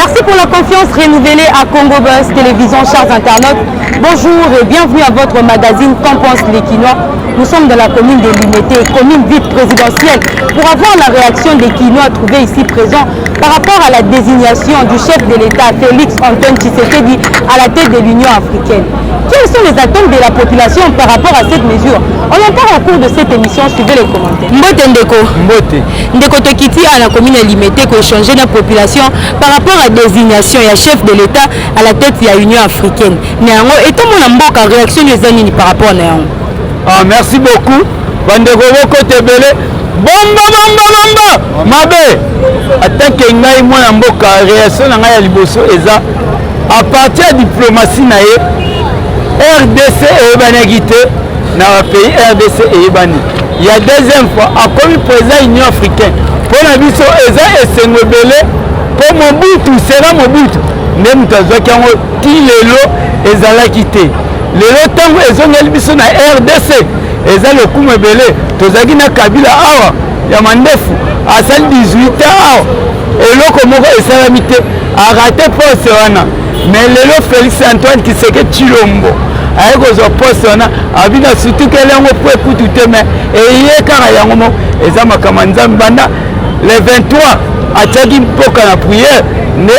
Merci pour la confiance renouvelée à Congo Buzz Télévision, chers internautes. Bonjour et bienvenue à votre magazine Qu'en pensent les Quinois. Nous sommes dans la commune de Limete, commune vide présidentielle, pour avoir la réaction des Quinois trouvés ici présents par rapport à la désignation du chef de l'État, Félix Antoine Tshisekedi, à la tête de l'Union africaine. Quelles sont les attentes de la population par rapport à cette mesure? On en parle au cours de cette émission, suivez les commentaires. Mbote Ndeko. Mbote. Ndeko Tokiti à la commune de Limete pour échanger la population par rapport à la désignation et à chef de l'État à la tête de l'Union africaine. Néanmoins, et tout le monde a réaction les années par rapport à Néanmoins. Ah, merci beaucoup. Bandeko côté belé. Bomba bomba bomba. Mabe. Attaque ngai mwana mboka réaction na ngai ya liboso eza à partir de diplomatie na ye RDC et banagité na pays RDC et bani. Il y a deuxième fois a comme président Union africaine. Pour la biso eza esengo belé pour Mobutu sera Mobutu. Même tazwa kango ti lelo ezala quitté. Lelo tango ezongeli biso na RDC eza le kume belé tozaki na Kabila awa ya mandefu asali 18 awa eloko moko esalami te arate poste wana mais lelo Félix Antoine Tshisekedi Tshilombo aye kozwa poste wana abina surtout kelengo po ekutu te mais eye kaka yango moko eza makambo nzambe banda le 23 atiaki mpoka na priere nde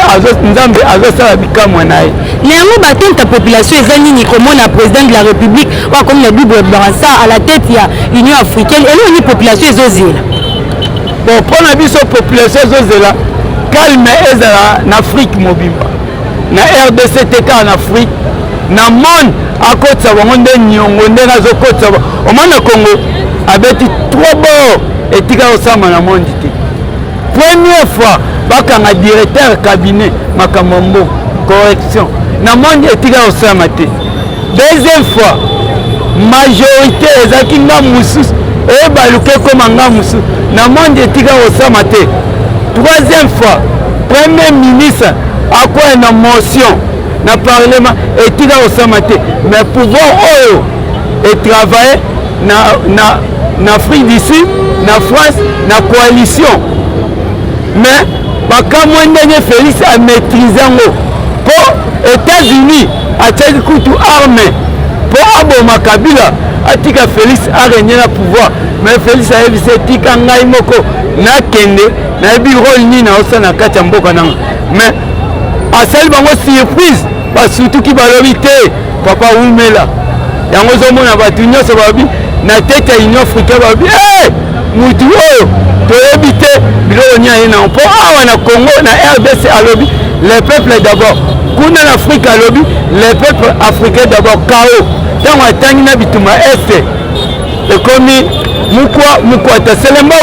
nzambe azosala bikamwa na ye. Néanmoins, battre ta population est nini comme la président de la République ou comme la Bible Barassa à la tête il y a l'Union africaine et nous, la population est zozela. Bon, pour la biso population zozela, calme ezala en Afrique mobimba. Na RDC TK en Afrique, na monde à côté ça va nde nyongo nde nazo côté ça. Au monde Congo abeti 3 bords et tika osama na monde te. Première fois bakanga directeur cabinet makamombo correction na monde etika osama te. Deuxième fois majorité ezaki nga mususu e baluke koma nga mususu na monde etika osama te. Troisième fois premier ministre akwa na motion na parlement etika osama te, mais pouvoir oyo et travailler na Afrique du Sud, na France, na coalition. Mais bakamwe ndenge Félix a maîtrisé ngo pour États-Unis atiaki kutu armée pour aboma Kabila atika Félix arégner na pouvoir, mais Félix ayebisi etika ngai moko nakende nayebi rôle nini naosala na kati ya mboka nanga, mais asali bango surprise basutuki balobi te papa umela yango ozomona bato nyonso balobi na tete ya Union africaine balobi mutu oyo toyebi te biloko nia ye nango mpo awa na Congo na RDC alobi les peuples d'abord kuna na Afrique alobi les peuples africains d'abord kao ntango atangi na bituma este ekomi mukwata selemba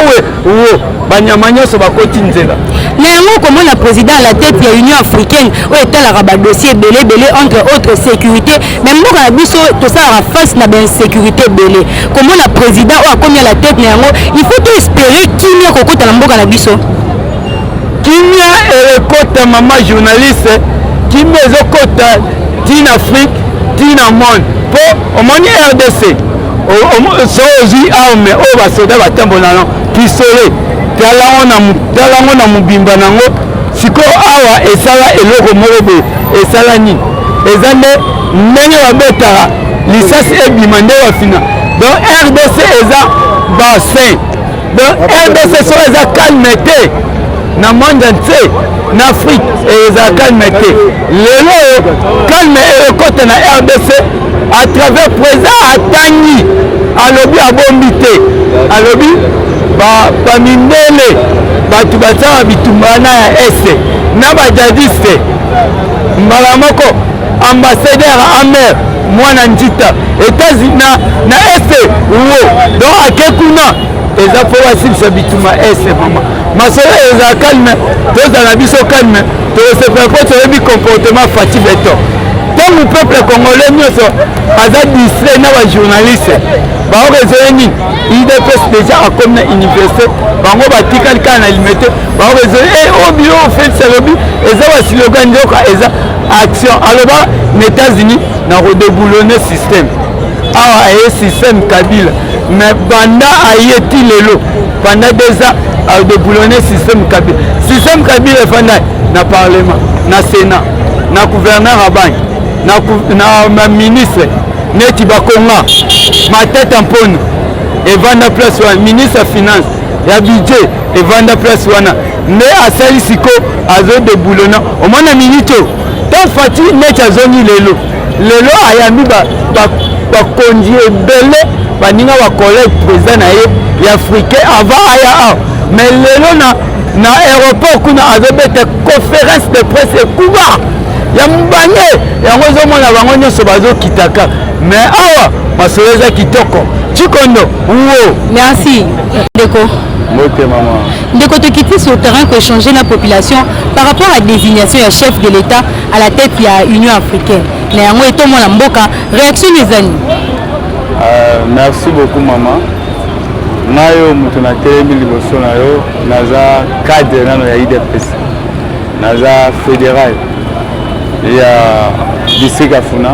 we banyama nyonso bakoti nzela. Néanmoins, comment la présidente à la tête de l'Union africaine est à la dossier belé entre autres sécurité, même pour la biso tout ça à face na ben sécurité belé. Comment la présidente a combien la tête néanmoins, il faut tout espérer qu'il y a kokota na mboka na biso. Kimia et kota maman journaliste, kimia ezokota tina Afrique, tina monde. Pour au moins RDC, so ozi arme o ba soda batambola non pistolet. Talango na mubimba nango siko awa esala eloko moko boye esala nini eza nde ndenge babetaka lisasi ebima nde bafina. Donc RDC eza bassin, donc RDC so eza calme te na monde entier na Afrique eza calme te. Lelo calme ekota na RDC à travers président atangi alobi abombi te alobi bamindele bato basala bitumbana ya ese na bajadiste mbala moko ambassadeur amer mwana njita États-Unis na ese wo donc ake kuna eza po basilisa bituma ese mama masolo eza calme tozala biso calme tosepela po toyebi comportement fati beto ntango peuple congolais nyonso aza distrait na bajournaliste baorezoye nini IDPS déjà akomi na université bango batikali kaka na limete baorezoye obio Félix alobi eza baslogan nzoka eza action aloba na États-Unis na redeboulonner système awa aye système Kabila mais banda ayeti lelo pendant 2 ans à déboulonner système Kabila. Système Kabila fanda na parlement, na sénat, na gouverneur à banque, na ministre, neti bakonga, ma tête en pono, et vanda place wana, ministre finance, ya budget, et vanda place wana, mais à Salisiko, à zo déboulonna, au moins na minute, tant fati neti à zoni lelo, lelo ayami ba konji ebele, baninga wa collègue président na ye, ya africain avant aya, mais lelo na aéroport kuna azobeta conférence de presse kuba ya mbanye yango ezomona bango nyonso bazokitaka mais awa masolo eza kitoko chikondo uo. Merci Ndeko. Mote maman Ndeko tokiti sur le terrain pour échanger la population par rapport à la désignation du chef de l'État à la tête de l'Union africaine. Na yango etomona mboka réaction les amis. Merci beaucoup maman. Nayo mutu na telemi liboso na yo naza cadre nano ya IDPS naza fédéral ya district Afuna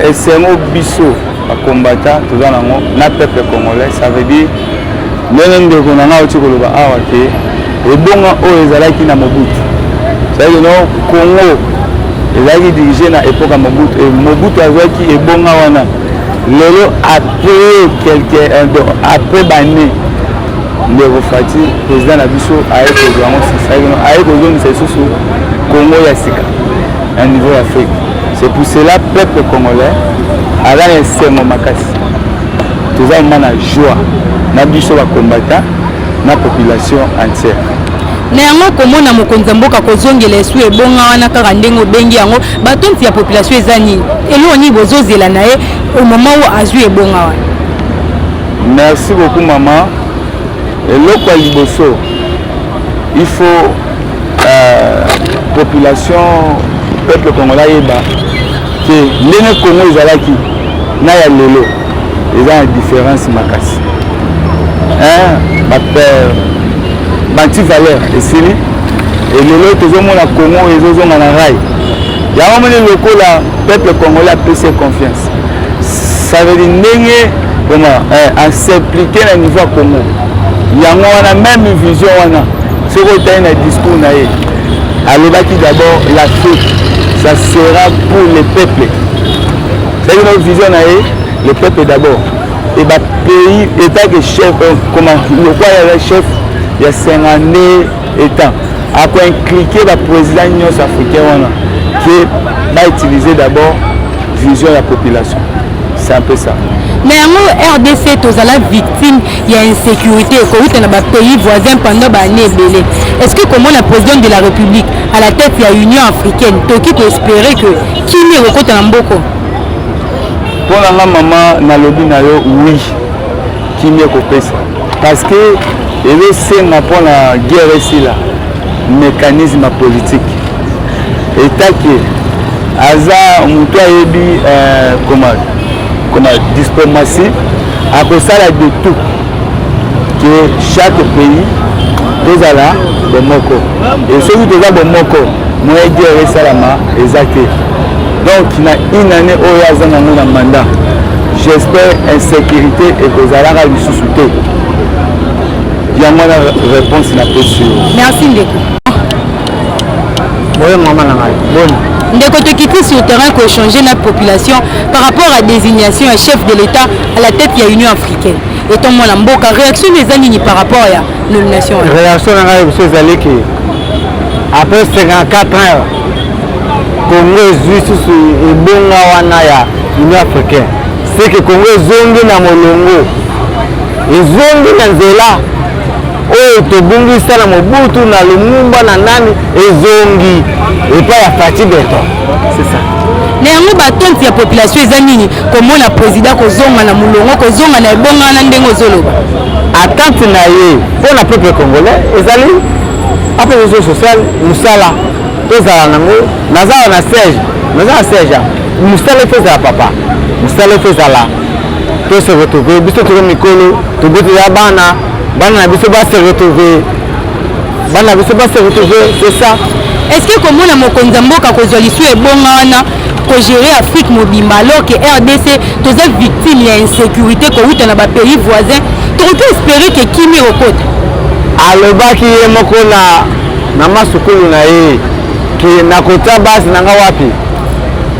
esengo biso bakombata toza nango na peuple congolais. Ça veut dire ndenge ndeko na nga oti koloba awa te ebonga oyo ezalaki na Mobutu. C'est-à-dire no Congo ezalaki dirigé na époque ya Mobutu et Mobutu azwaki ebonga wana lelo après bané ndeko Fati président na biso aye kozwa ngo sisaki aye kozongisa lisusu Congo ya sika à niveau d'Afrique. C'est pour cela peuple congolais aza na esengo makasi toza moma na joie na biso bakombata na population entière. Na yango komona mokonzi mboka kozongela esu ebonga wana kaka ndenge obengi yango batonti ya population eza nini eloni bozozela na ye au moment où azwi ebonga wana. Merci beaucoup maman. Eloko ya liboso il faut population peuple congolais yeba ke ndenge Congo ezalaki na ya lelo eza na différence makasi banti valeur esili elelo tozomona Congo ezozonga na rai yango moni lokola peuple congolais apesi confiance. Ça veut dire ndenge à s'impliquer na niveau ya Congo yango wana même vision wana soki otali na discours na ye alobaki d'abord l'Afrique ça sera pour les peuples. C'est une vision na ye le peuple d'abord et ba pays état que chef comment le quoi ya chef ya 50 état a quoi impliquer ba président nyonso africain wana qui va utiliser d'abord vision de la population. C'est un peu ça. Mais en RDC, tous la victime, il y a insécurité dans les pays voisins pendant des années. Est-ce que comment la présidente de la République, à la tête de l'Union africaine, Toki peut espérer que qui est au côté de Mboko? Pour la maman, Nalobi Nayo, oui, qui est au côté. Parce que c'est pour la guerre ici, là, mécanisme politique. Et tant que Aza, Moutoua Yebi, comme diplomatie, à cause de tout, que chaque pays est là, de Moko. Et celui qui est là, de Moko, moi, je dirais Salama, exact. Donc, il y a une année où il y a un mandat. J'espère insécurité et que vous allez la sous-souter. Il y a une réponse à la question. Merci, Ndeko. Oui, maman, bonne. Ndeko Tokiti sur le terrain pour échanger la population par rapport à la désignation à chef de l'État à la tête de l'Union africaine. Et ton mon Mboka, réaction des amis par rapport à la nomination. Réaction de la que après 54 ans, Congo est juste sur le bon l'Union africaine. C'est que Congo est zongi na molongo. Et zongi na nzela. Oh, tobungi sana Mobutu na Lumumba na nani ezongi et pas ya Fati Beton. C'est ça. Néanmoins batonti ya population ezanini comme la président kozonga na mulongo kozonga na ebonga na ndengo zoloba. Attente na ye pour le peuple congolais ezali après réseau social musala tozala nango nazala na siège musala fezala papa musala fezala to se retrouver biso to mikolo to bote ya bana na biso ba se retrouver c'est ça. Est-ce que comme on a mokonza mboka kozwa lisu ebonga wana gérer Afrique mobimba alors que RDC tous les victimes d'insécurité que dans les pays voisins tu peux espérer que kimi okote alobaki ye moko na masukulu na ye ki nakota basi nanga wapi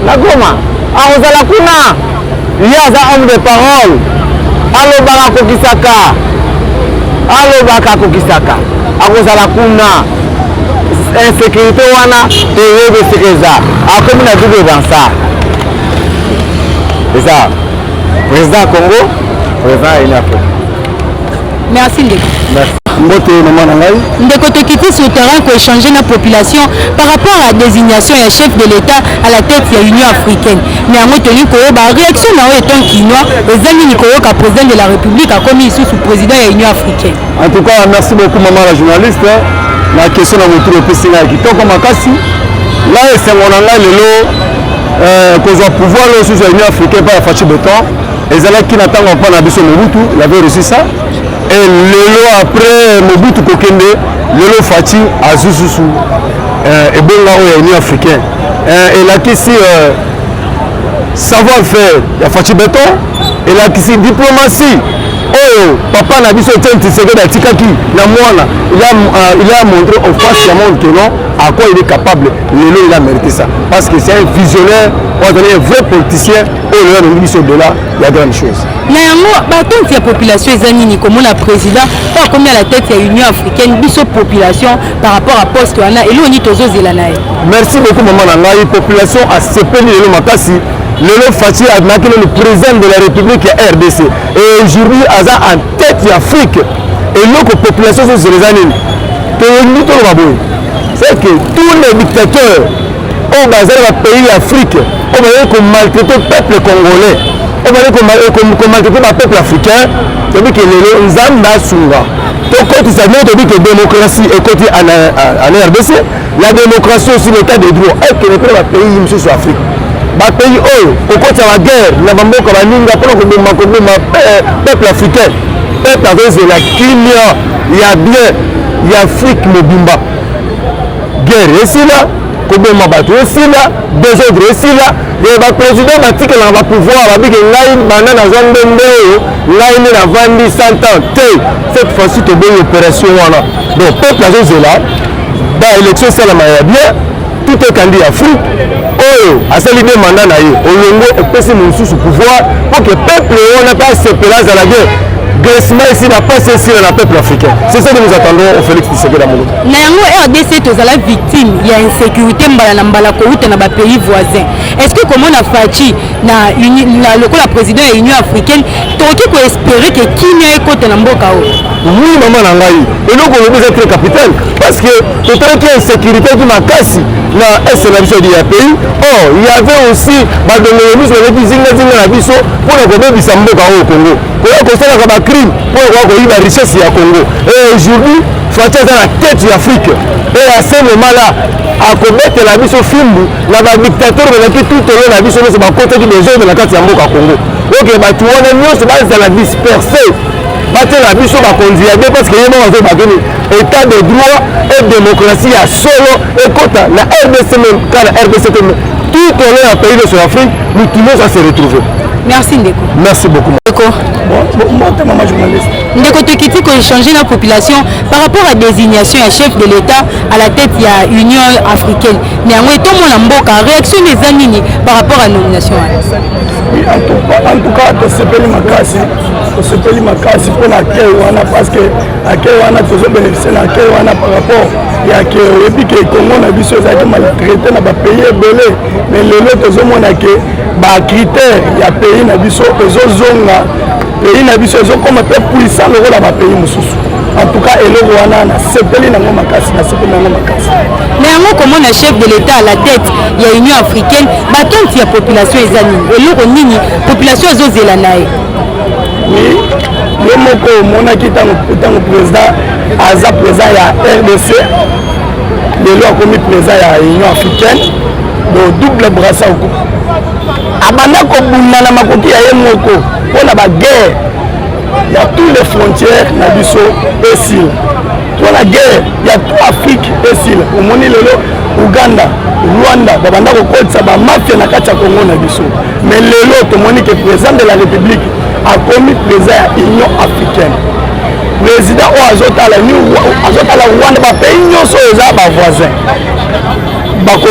na Goma akozala kuna ye aza homme de parole alobaka kokisaka akozala kuna insécurité wana toyebi sekeza akomi na double dans ça c'est ça président Congo président Union Africaine. Merci Ndeko. Merci. Ndeko tokiti sur terrain pour échanger la population par rapport à la désignation et chef de l'État à la tête de l'Union africaine. Mais à moi tenu que la réaction n'a pas été quinoa les amis Nicolas président de la République a commis sous président de l'Union africaine. En tout cas, merci beaucoup maman la journaliste. La question à votre opinion qui tombe comme Makassi. Là c'est mon anglais le lot que je pouvoir le sous l'Union africaine par la Fachi Béton. Et c'est là qui n'attend pas la mission Mobutu, il avait reçu ça. Et le lot après Mobutu Kokende, le lot Fachi à Zouzoussou. Et bon là où il y a l'Union africaine. Et là qui si savoir-faire, il y a Fachi Béton. Et là qui si diplomatie. Oh, papa n'a biso tenti c'est que d'atikaki na mwana il a montré au face du monde que non à quoi il est capable Lelo il a mérité ça parce que c'est un visionnaire on donner un vrai politicien au lieu de biso de là il y a grande chose na yango batonti ya population ezanini comme la président pas comme à la tête de l'Union africaine biso population par rapport à poste wana eloni tozozela naye. Merci beaucoup maman ngai population a sepeli Lelo makasi Lelo Fachi a marqué le président de la République RDC et aujourd'hui Aza en tête d'Afrique et notre population c'est les années c'est que tous les dictateurs au bazar du pays d'Afrique on va maltraiter le peuple congolais on va maltraiter le peuple africain depuis que Lelo Nzamba Sunga donc quand il s'agit de dire que la démocratie est côté en RDC la démocratie aussi l'état de droit et que le pays monsieur sur Afrique ba pays au côté de la guerre na bamboka baninga pour que peuple africain peuple avec la Kenya il y a bien il y a Afrique mobimba guerre ici là comme ma bateau ici là désordre ici là et ba président batika na ba pouvoir ba biki ngai banana zande ndeo ngai ni na vandi 100 ans cette fois-ci to bonne opération wana donc peuple avec là ba élection ça la bien tout est candidat Afrique oyo asali de mandat na ye olongo epesi mosusu pouvoir pour que peuple on n'a pas séparé à la guerre Grècement ici n'a pas cessé dans le peuple africain. C'est ça que nous attendons au Félix Tshisekedi Amoulou. Nango RDC tozala victime il y a insécurité mbala na mbala ko uta na ba pays voisins. Est-ce que comment na fachi na le président de l'Union africaine toki ko espérer que Kenya ekote na mboka o. Oui maman na ngai. Et donc on est très capital parce que tout un qui insécurité qui makasi na est la vision du pays. Oh, il y avait aussi ba de l'ONU les zinga na biso pour la gobe bisamboka au Congo. Pour la ba crime pour la richesse du Congo. Et aujourd'hui, Fatia est à la tête de l'Afrique. Et à ce moment-là, à commettre la mission film, la dictateur qui tout le long la mission c'est ma côté des gens de la carte Yamboka Congo. Ok, bah tu vois, nous c'est dans la disperser. Battre la mission va conduire parce que y a un état de droit et démocratie à solo et quota la RDC même car la RDC tout au long du pays de l'Afrique, nous tous à se retrouver. Merci Ndeko. Merci beaucoup. Ndeko Tekiti qu'on échanger la population par rapport à la désignation à chef de l'État à la tête de l'Union africaine. Néanmoins, tout le monde a une réaction des amis par rapport à la nomination. Oui, en tout cas, c'est pas makasi pour l'accueil parce que l'accueil on a toujours bénéficié l'accueil on a par rapport à que et puis que Congo na biso ça maltraité na ba pays belé mais le lot toujours on a que ba critère ya pays na biso ezozonga pays na biso ezo comme peu puissant le la ba pays mususu en tout cas eloko wana na sepeli nango makasi na sepeli nango makasi mais yango comment le chef de l'État à la tête il y a Union africaine batonti ya population ezani eloko nini population ezozela naye. Oui, le moko monaki tango président aza président ya RDC lelo akomi président ya Union africaine donc double brassard oko abanda kobunda na makoki ya ye moko mpona baguerre ya tous les frontières na biso esile mpona guerre ya tout Afrique esile omoni lelo Uganda, Rwanda, babanda kokotisa ba mafia na kati ya Congo na biso. Mais lelo tomoni que président de la République a commis président ya Union africaine. Président o azotala Rwanda ba pays nyonso eza ba voisin. Ba ko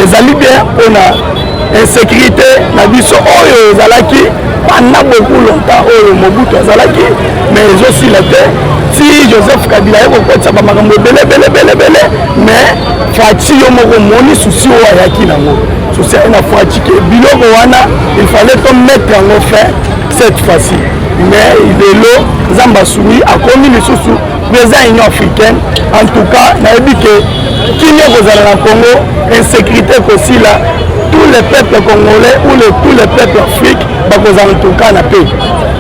ezali bien on a insécurité na biso oyo ezalaki pendant beaucoup longtemps oyo Mobutu azalaki mais aussi la terre si Joseph Kabila est kokotisa ba makambo belé mais Fati yo moko moni souci o ayaki nango souci na Fati ke biloko wana il fallait qu'on mette en fin cette fois-ci mais lelo Zamba Soui a commis le sous président Union africaine en tout cas na yebi ke kini kozala na Congo insécurité aussi là tous les peuples congolais ou tous les peuples africains bakozala en tout cas na paix.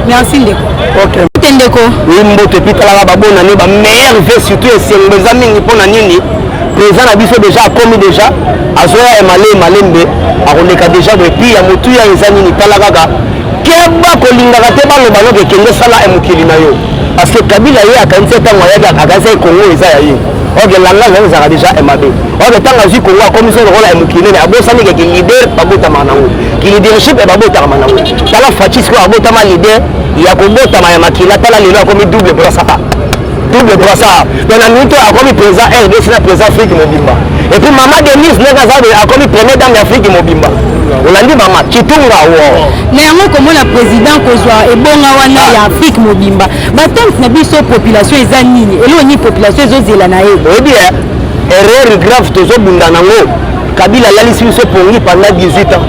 Merci Ndeko. OK. Ndeko. Oui mbote pitala ba bona ne ba meilleur ve surtout esengeza mingi pona nini président na biso déjà a commis déjà azoya malembe akoleka déjà depuis ya mutu ya eza nini tala kaka keba kolingaka te baloba no kekende sala emukili na yo parce que Kabila ye akanisa tango ya akaza Congo eza ya ye. Ok, langa na ezaka déjà emabe. Ok, tanga zi Congo a commis son rôle emukili na abosani ke leader babota manango. Ki leadership e babota manango. Tala Fatis ko abota ma leader ya kobota ma ya makila tala lelo a commis double brassard. Double brassard. Donc na minute a commis président RDC na président Afrique Mobimba. Et puis maman Denise Nega a commis première dame d'Afrique Mobimba. Olandi mama Chitunga wo. Néanmoins comme la président kozwa ebonga wana ya Afrique Mobimba. Batangi na biso population eza nini? Elo ni population ezozela na ye. Oui bien. Erreur grave tozo bunda nango. Kabila yalisi biso pongi pendant 18 ans.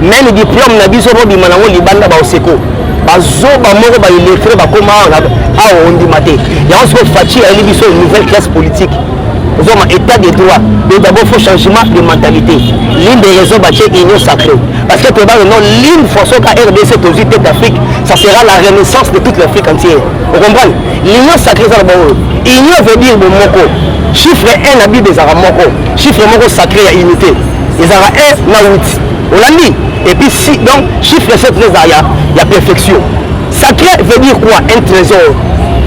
Même diplôme na biso bo bimanango libanda ba oseko. Bazo ba moko ba illettré ba koma a ondi maté. Ya on se Fati a biso une nouvelle classe politique. Nous avons un état de droit. Mais d'abord, il faut changement de mentalité. L'une des raisons, c'est l'union sacrée. Parce que l'une façon qu'à RDC, aux États d'Afrique, ça sera la renaissance de toute l'Afrique entière. Vous comprenez? L'union sacrée, c'est d'abord. Union veut dire le moko. Chiffre 1, la Bible, c'est moko. Chiffre moko sacré, il y a unité. Il y a 1, na 8. On l'a dit. Et puis, si, donc, chiffre 7, il y a perfection. Sacré veut dire quoi? Un trésor.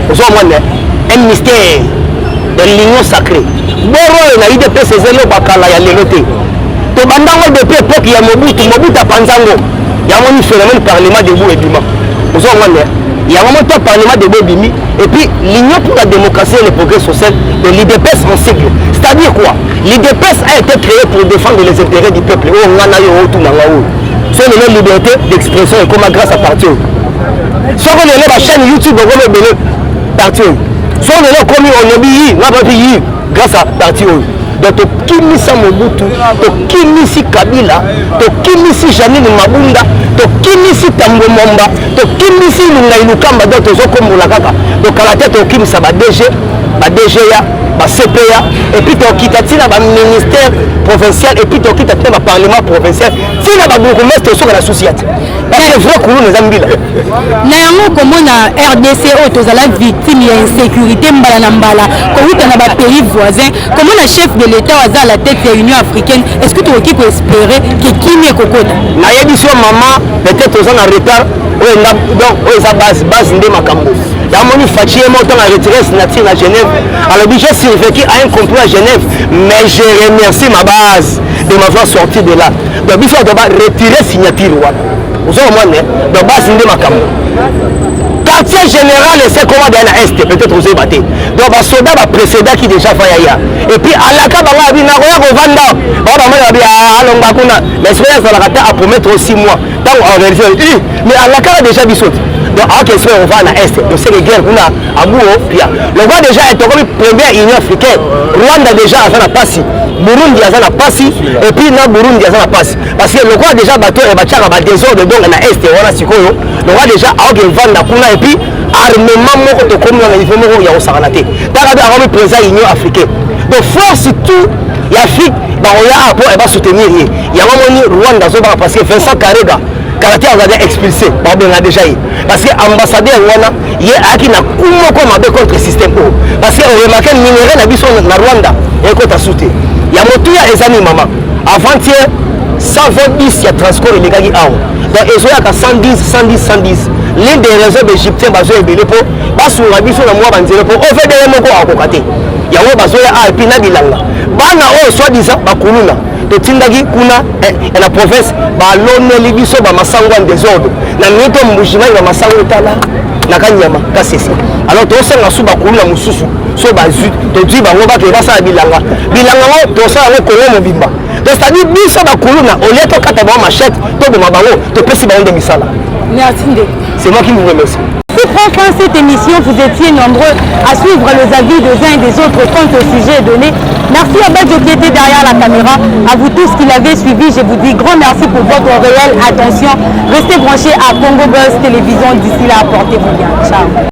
Vous avez un mystère. De l'union sacrée. Boro na IDPS ezelo bakala ya leloté. To bandango depuis époque ya Mobutu a panzango. Ya moni phénomène parlement de Bou et Bima. Vous avez il y a un moment parlement de Bobimi et puis l'union pour la démocratie et le progrès social de l'IDPS en cycle. C'est-à-dire quoi? L'IDPS a été créé pour défendre les intérêts du peuple. Oh ngana yo tout na ngao. C'est la liberté d'expression et comment grâce à partir. Si on est la chaîne YouTube on va le partir. Si on est commis on obéit, on va payer grâce à partir. Donc Kimisa Mobutu, Kimisi Kabila, Kimisi Janine Mabunda, Kimisi Tambo Momba, Kimisi Lunga Ilukamba, donc Tozokombo la kaka. Donc à la tête Kimisa ba DG, ba DGA, ba CPA, et puis Tokitatila ba ministère provincial, et puis Tokitatila ba parlement provincial. Si la ba bourgmestre sur la société. Parce que vrai que nous avons dit là. Néanmoins, comme on a RDC, autres à la victime, il y a insécurité, mbala, comme on a des pays voisins, comme on a chef de l'État à la tête de l'Union africaine, est-ce que tu peux espérer que qui n'est cocotte? Na édition maman, peut-être aux en retard, donc aux base de Makambo. La moni Fati est montant à retirer à Genève. Alors j'ai survécu à un complot à Genève, mais je remercie ma base de m'avoir sorti de là. Donc il faut retirer signature. Vous avez moins de base de Makambo. Quartier général, c'est comment dans l'Est, peut-être vous avez battu. Donc, les soldats précédents qui déjà fait. Et puis, à la cave, on a vu Vanda. L'expérience a promettre 6 mois. Donc, on réalise. Mais à la cave, déjà, bisous. Donc, à quel point on va à l'Est, donc c'est les guerres qu'on a à Bouo. Le roi déjà est comme première Union africaine. Rwanda déjà a fait passi. Burundi a fait passi. Et puis, là, Burundi a fait passi. Parce que le roi déjà bateau et bâtiment a désordre donc à l'Est. Et on a Sikoyo. Le roi déjà a eu Vanda Kuna et puis armement moko to comme na niveau moko ya osaranaté. Dans la armée présent Union africaine. Donc force tout l'Afrique ba oya pour et va soutenir. Il y a un Rwanda zo ba parce que Vincent Karega Karaté a expulsé par ben déjà parce que ambassadeur wana il a qui na kumo ko mabe contre système o parce que on remarque minéraux na biso na Rwanda et ko ta souté. Il y a motuya ezani mama avant-hier 120 ya transport illégal qui a. Donc ils ont à 110. L'un des réseaux égyptiens basés belé pour basura biso na moi banzelo pour au fait de moko a kokate. Ya wo bazoya a epina bilanga. bana oyo soi-disant bakuluna totindaki kuna na province baloneli biso bamasango ya désordre na mito mbujimai bamasango etala na kanyama kasese alors tosenga su bakuluna mosusu so bazwi tozwi bango bakee basala bilanga ngo tosala yango kongo mobimba c'est-à-dire biso bakuluna olie tokata bango machette toboma bango topesi bango nde misala. Merci Ndeko. C'est moi qui vous remercie. Pour prendre fin cette émission, vous étiez nombreux à suivre les avis des uns et des autres quant au sujet donné. Merci à Badjo qui était derrière la caméra. À vous tous qui l'avez suivi, je vous dis grand merci pour votre réelle attention. Restez branchés à Congo Buzz Télévision. D'ici là, portez-vous bien. Ciao.